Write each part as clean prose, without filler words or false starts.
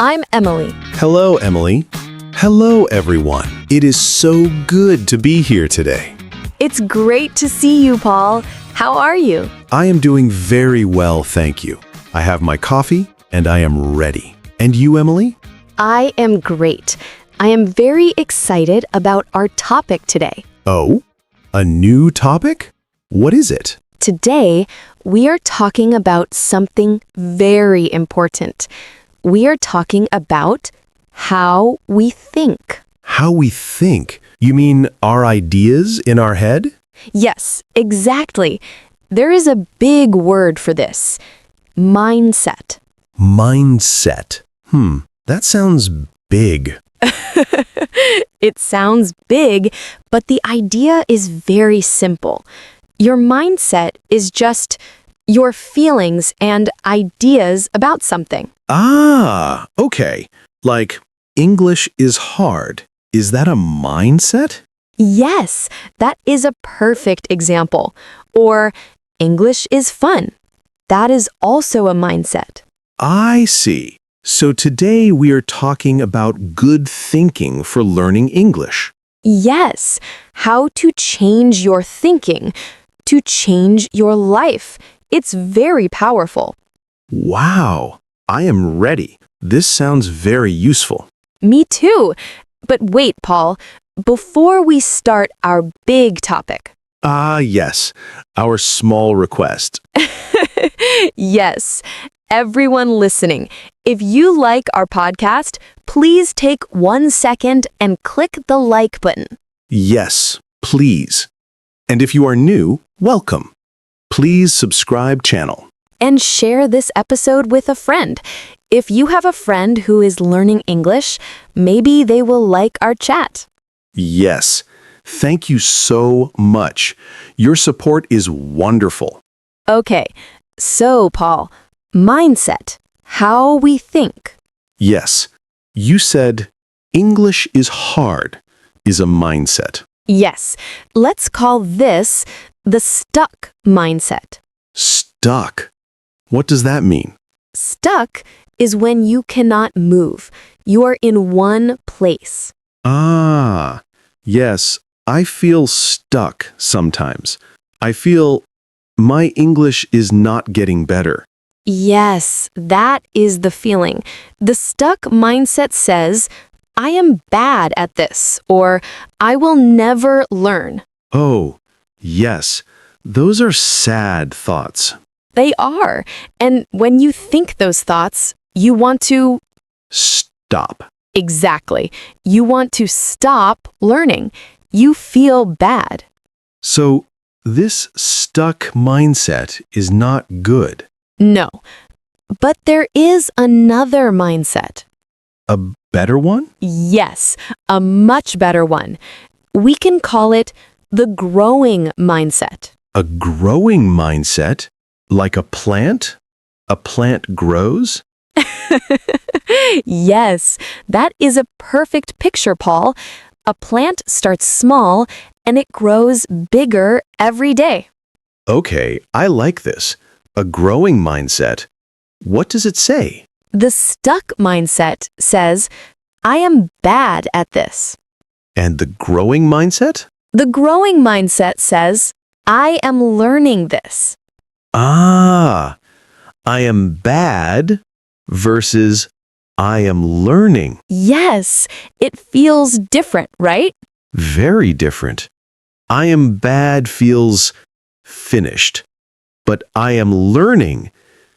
I'm Emily. Hello, Emily. Hello, everyone. It is so good to be here today. It's great to see you, Paul. How are you? I am doing very well, thank you. I have my coffee, and I am ready. And you, Emily? I am great. I am very excited about our topic today. Oh, a new topic? What is it? Today, we are talking about something very important. We are talking about how we think. How we think? You mean our ideas in our head? Yes, exactly. There is a big word for this. Mindset. Mindset. That sounds big. It sounds big, but the idea is very simple. Your mindset is just your feelings and ideas about something. Ah, okay. Like, English is hard. Is that a mindset? Yes, that is a perfect example. Or English is fun. That is also a mindset. I see. So today we are talking about good thinking for learning English. Yes, how to change your thinking, to change your life. It's very powerful. Wow, I am ready. This sounds very useful. Me too. But wait, Paul, before we start our big topic. Yes, our small request. Yes, everyone listening, if you like our podcast, please take 1 second and click the like button. Yes, please. And if you are new, welcome. Please subscribe channel. And share this episode with a friend. If you have a friend who is learning English, maybe they will like our chat. Yes, thank you so much. Your support is wonderful. Okay, so Paul, mindset, how we think. Yes, you said English is hard is a mindset. Yes, let's call this the stuck mindset. Stuck. What does that mean? Stuck is when you cannot move. You are in one place. Ah, yes, I feel stuck sometimes. I feel my English is not getting better. Yes, that is the feeling. The stuck mindset says, I am bad at this, or I will never learn. Oh, yes, those are sad thoughts. They are. And when you think those thoughts, you want to... Stop. Exactly. You want to stop learning. You feel bad. So, this stuck mindset is not good. No. But there is another mindset. A better one? Yes, a much better one. We can call it the growing mindset. A growing mindset? Like a plant? A plant grows? Yes, that is a perfect picture, Paul. A plant starts small and it grows bigger every day. Okay, I like this. A growing mindset. What does it say? The stuck mindset says, I am bad at this. And the growing mindset? The growing mindset says, I am learning this. Ah, I am bad versus I am learning. Yes, it feels different, right? Very different. I am bad feels finished, but I am learning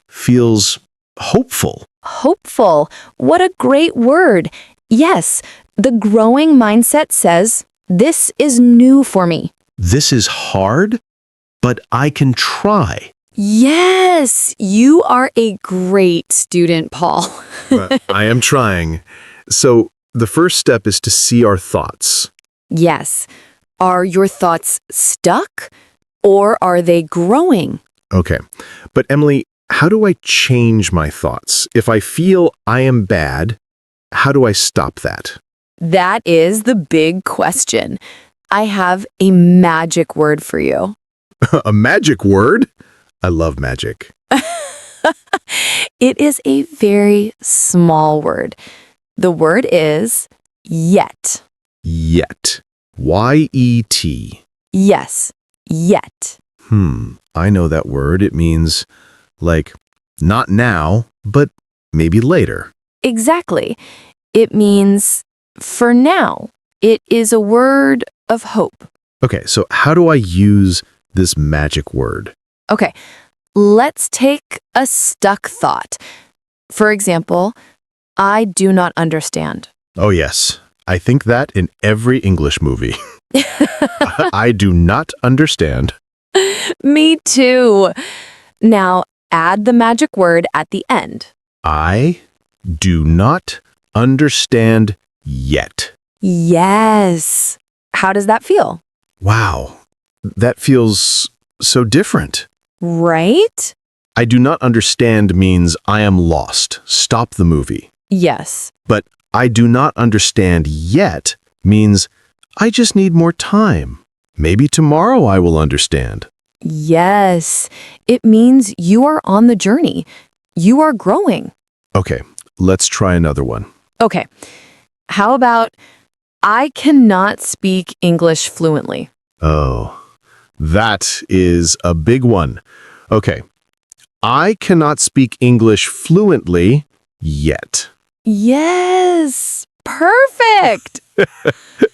feels hopeful. Hopeful. What a great word. Yes, the growing mindset says, this is new for me. This is hard, but I can try. Yes, you are a great student, Paul. I am trying. So the first step is to see our thoughts. Yes. Are your thoughts stuck or are they growing? Okay. But Emily, how do I change my thoughts? If I feel I am bad, how do I stop that? That is the big question. I have a magic word for you. A magic word? I love magic. It is a very small word. The word is yet. Yet. Y-E-T. Yes, yet. I know that word. It means, like, not now, but maybe later. Exactly. It means for now. It is a word of hope. Okay, so how do I use this magic word? Okay, let's take a stuck thought. For example, I do not understand. Oh, yes. I think that in every English movie. I do not understand. Me too. Now, add the magic word at the end. I do not understand yet. Yes. How does that feel? Wow, that feels so different. Right? I do not understand means I am lost. Stop the movie. Yes. But I do not understand yet means I just need more time. Maybe tomorrow I will understand. Yes. It means you are on the journey. You are growing. Okay, let's try another one. Okay. How about I cannot speak English fluently? Oh, that is a big one. Okay, I cannot speak English fluently yet. Yes. Perfect.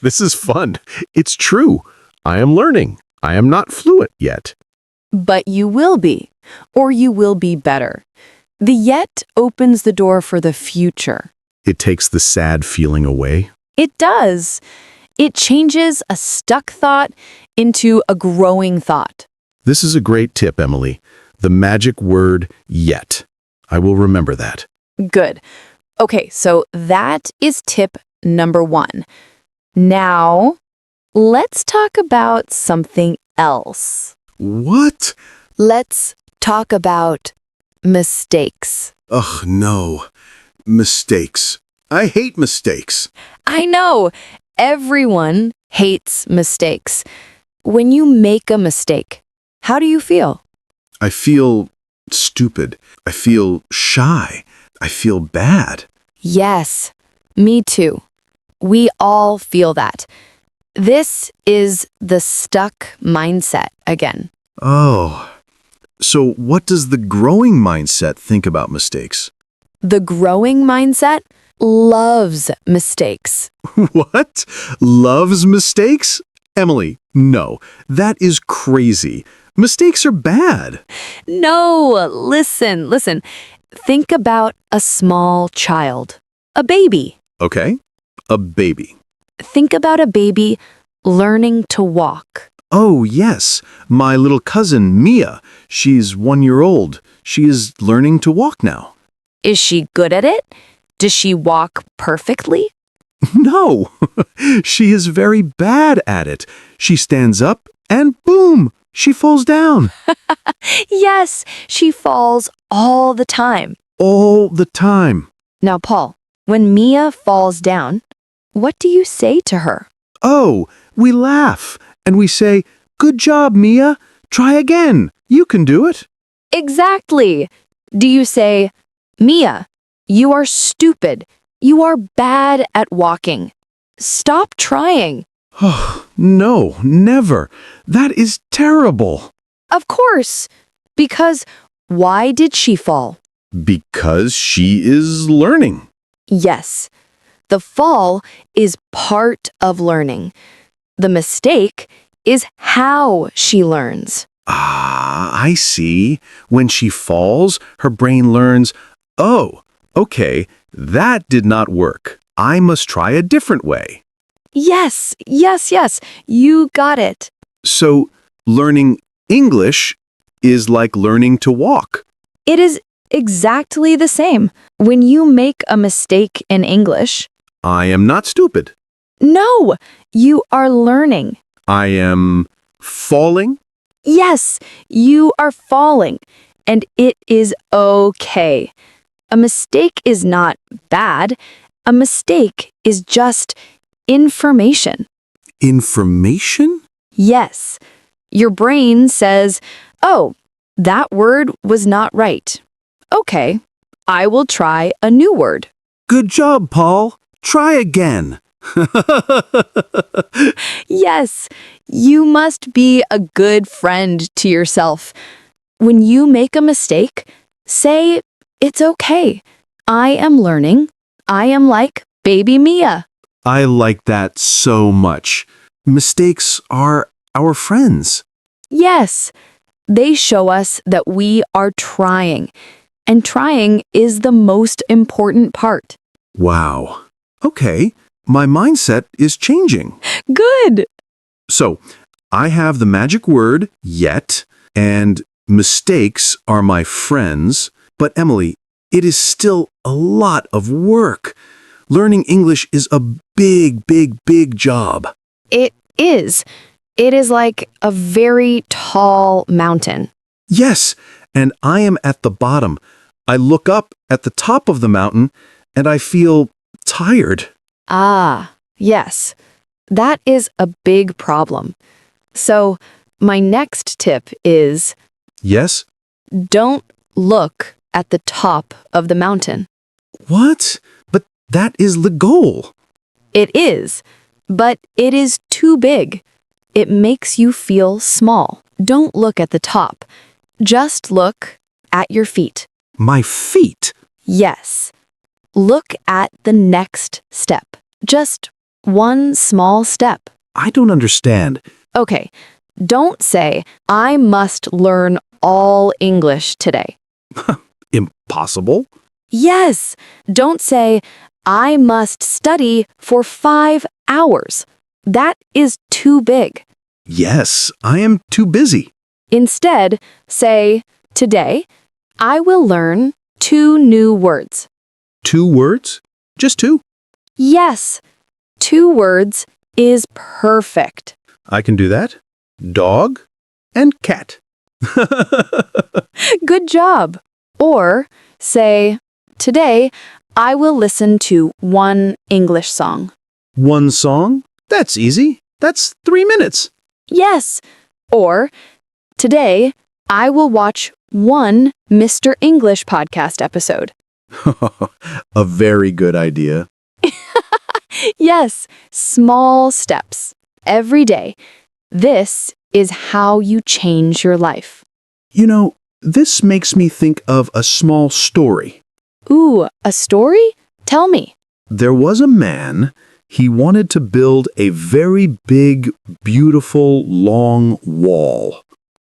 This is fun. It's true. I am learning. I am not fluent yet. But you will be, or you will be better. The yet opens the door for the future. It takes the sad feeling away. It does. It changes a stuck thought into a growing thought. This is a great tip, Emily. The magic word yet. I will remember that. Good. Okay, so that is tip number 1. Now, let's talk about something else. What? Let's talk about mistakes. Ugh, no. Mistakes. I hate mistakes. I know. Everyone hates mistakes. When you make a mistake, how do you feel? I feel stupid. I feel shy. I feel bad. Yes, me too. We all feel that. This is the stuck mindset again. Oh. So what does the growing mindset think about mistakes? The growing mindset loves mistakes. What? Loves mistakes? Emily, no. That is crazy. Mistakes are bad. No, listen. Think about a small child, a baby. Okay. A baby. Think about a baby learning to walk. Oh, yes. My little cousin, Mia. She's 1 year old. She is learning to walk now. Is she good at it? Does she walk perfectly? No. She is very bad at it. She stands up and boom, she falls down. Yes, she falls all the time. All the time. Now, Paul, when Mia falls down, what do you say to her? Oh, we laugh and we say, "Good job, Mia. Try again. You can do it." Exactly. Do you say, Mia, you are stupid. You are bad at walking. Stop trying. Oh, no, never. That is terrible. Of course. Because why did she fall? Because she is learning. Yes. The fall is part of learning. The mistake is how she learns. Ah, I see. When she falls, her brain learns, oh, okay, that did not work. I must try a different way. Yes. You got it. So, learning English is like learning to walk. It is exactly the same. When you make a mistake in English, I am not stupid. no, you are learning. I am falling. Yes, you are falling, and it is okay. A mistake is not bad. A mistake is just information. Information? Yes, your brain says, oh, that word was not right. Okay, I will try a new word. Good job, Paul. Try again. Yes, you must be a good friend to yourself. When you make a mistake, say, it's okay. I am learning. I am like baby Mia. I like that so much. Mistakes are our friends. Yes, they show us that we are trying, and trying is the most important part. Wow. Okay, my mindset is changing. Good. So, I have the magic word, yet, and mistakes are my friends. But Emily, it is still a lot of work. Learning English is a big, big, big job. It is. It is like a very tall mountain. Yes, and I am at the bottom. I look up at the top of the mountain and I feel tired. Ah, yes. That is a big problem. So, my next tip is Yes? don't look at the top of the mountain. What? But that is the goal. It is, but it is too big. It makes you feel small. Don't look at the top. Just look at your feet. My feet. Yes. Look at the next step. Just one small step. I don't understand. Okay, don't say, I must learn all English today. Impossible? Yes, don't say, I must study for 5 hours. That is too big. Yes, I am too busy. Instead, say, today, I will learn 2 new words. 2 words? Just 2? Yes, 2 words is perfect. I can do that. Dog and cat. Good job. Or say, today, I will listen to 1 English song. 1 song? That's easy. That's 3 minutes. Yes. Or, today, I will watch 1 Mr. English podcast episode. A very good idea. Yes, small steps. Every day. This is how you change your life. You know, this makes me think of a small story. Ooh, a story? Tell me. There was a man. He wanted to build a very big, beautiful, long wall.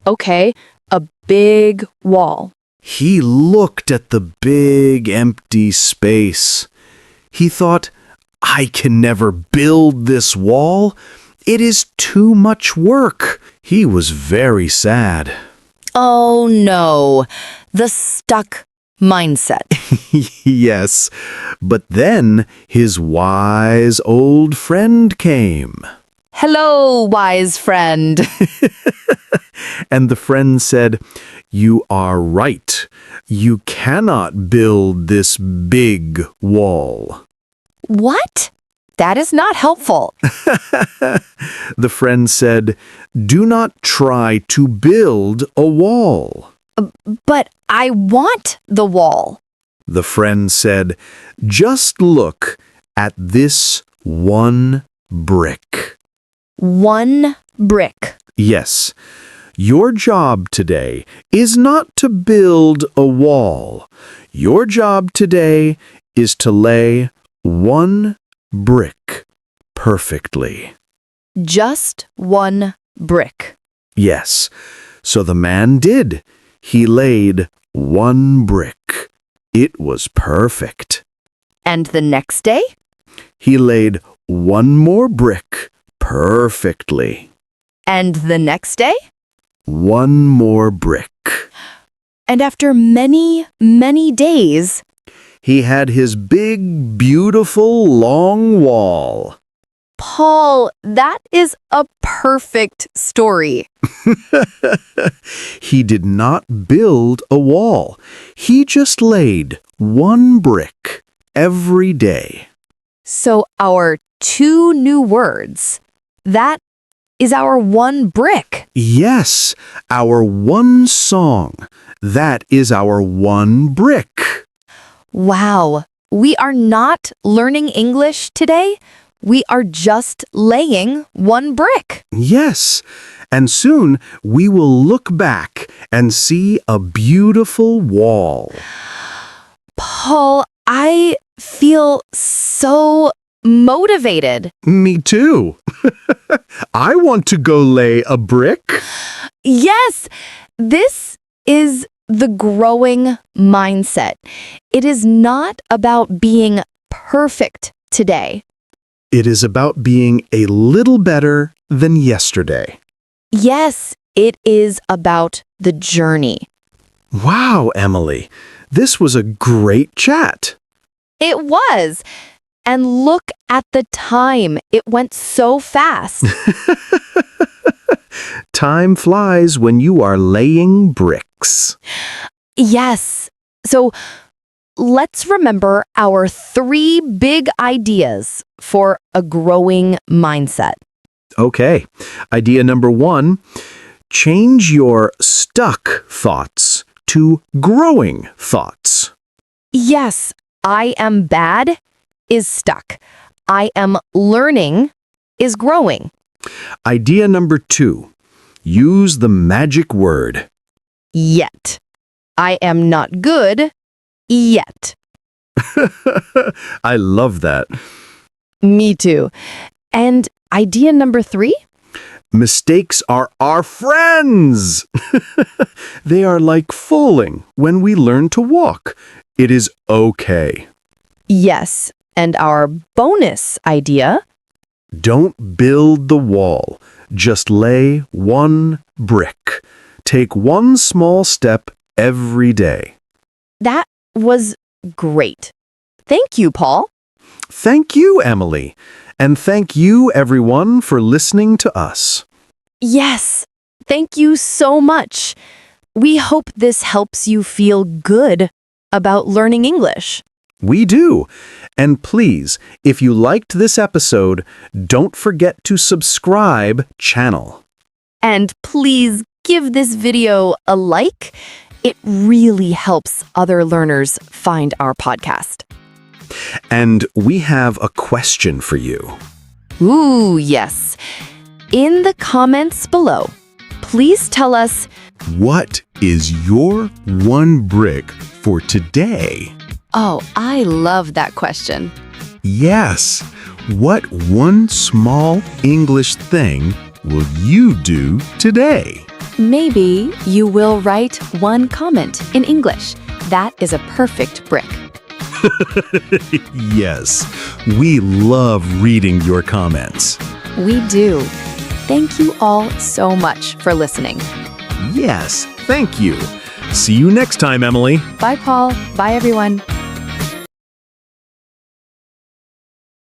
Okay, a big wall. He looked at the big, empty space. He thought, I can never build this wall. It is too much work. He was very sad. Oh no, the stuck mindset. Yes, but then his wise old friend came. Hello, wise friend. And the friend said, You are right. You cannot build this big wall. What? That is not helpful. The friend said, Do not try to build a wall. But I want the wall. The friend said, Just look at this one brick. 1 brick. Yes, your job today is not to build a wall. Your job today is to lay 1 brick perfectly. Just 1 brick. Yes, so the man did. He laid 1 brick. It was perfect. And the next day? He laid 1 more brick perfectly. And the next day? 1 more brick. And after many, many days, He had his big, beautiful, long wall. Paul, that is a perfect story. He did not build a wall. He just laid 1 brick every day. So our 2 new words, that is our one brick. Yes, our one song. That is our one brick. Wow, we are not learning English today. We are just laying one brick. Yes, and soon we will look back and see a beautiful wall. Paul, I feel so motivated. Me too. I want to go lay a brick. Yes, this is the growing mindset. It is not about being perfect today. It is about being a little better than yesterday. Yes, it is about the journey. Wow, Emily, this was a great chat. It was. And look at the time. It went so fast. Time flies when you are laying bricks. Yes. So let's remember our 3 big ideas for a growing mindset. Okay, idea number 1, change your stuck thoughts to growing thoughts. Yes, I am bad is stuck. I am learning is growing. Idea number 2, use the magic word. Yet. I am not good yet. I love that. Me too. And idea number 3? Mistakes are our friends. They are like falling when we learn to walk. It is okay. Yes. And our bonus idea? Don't build the wall. Just lay one brick. Take one small step every day. That was great. Thank you, Paul. Thank you, Emily. And thank you, everyone, for listening to us. Yes, thank you so much. We hope this helps you feel good about learning English. We do. And please, if you liked this episode, don't forget to subscribe channel. And please give this video a like. It really helps other learners find our podcast. And we have a question for you. Ooh, yes. In the comments below, please tell us, What is your one brick for today? oh, I love that question. Yes. What one small English thing will you do today? Maybe you will write one comment in English. That is a perfect brick. Yes, we love reading your comments. We do. Thank you all so much for listening. Yes, thank you. See you next time, Emily. Bye, Paul. Bye, everyone.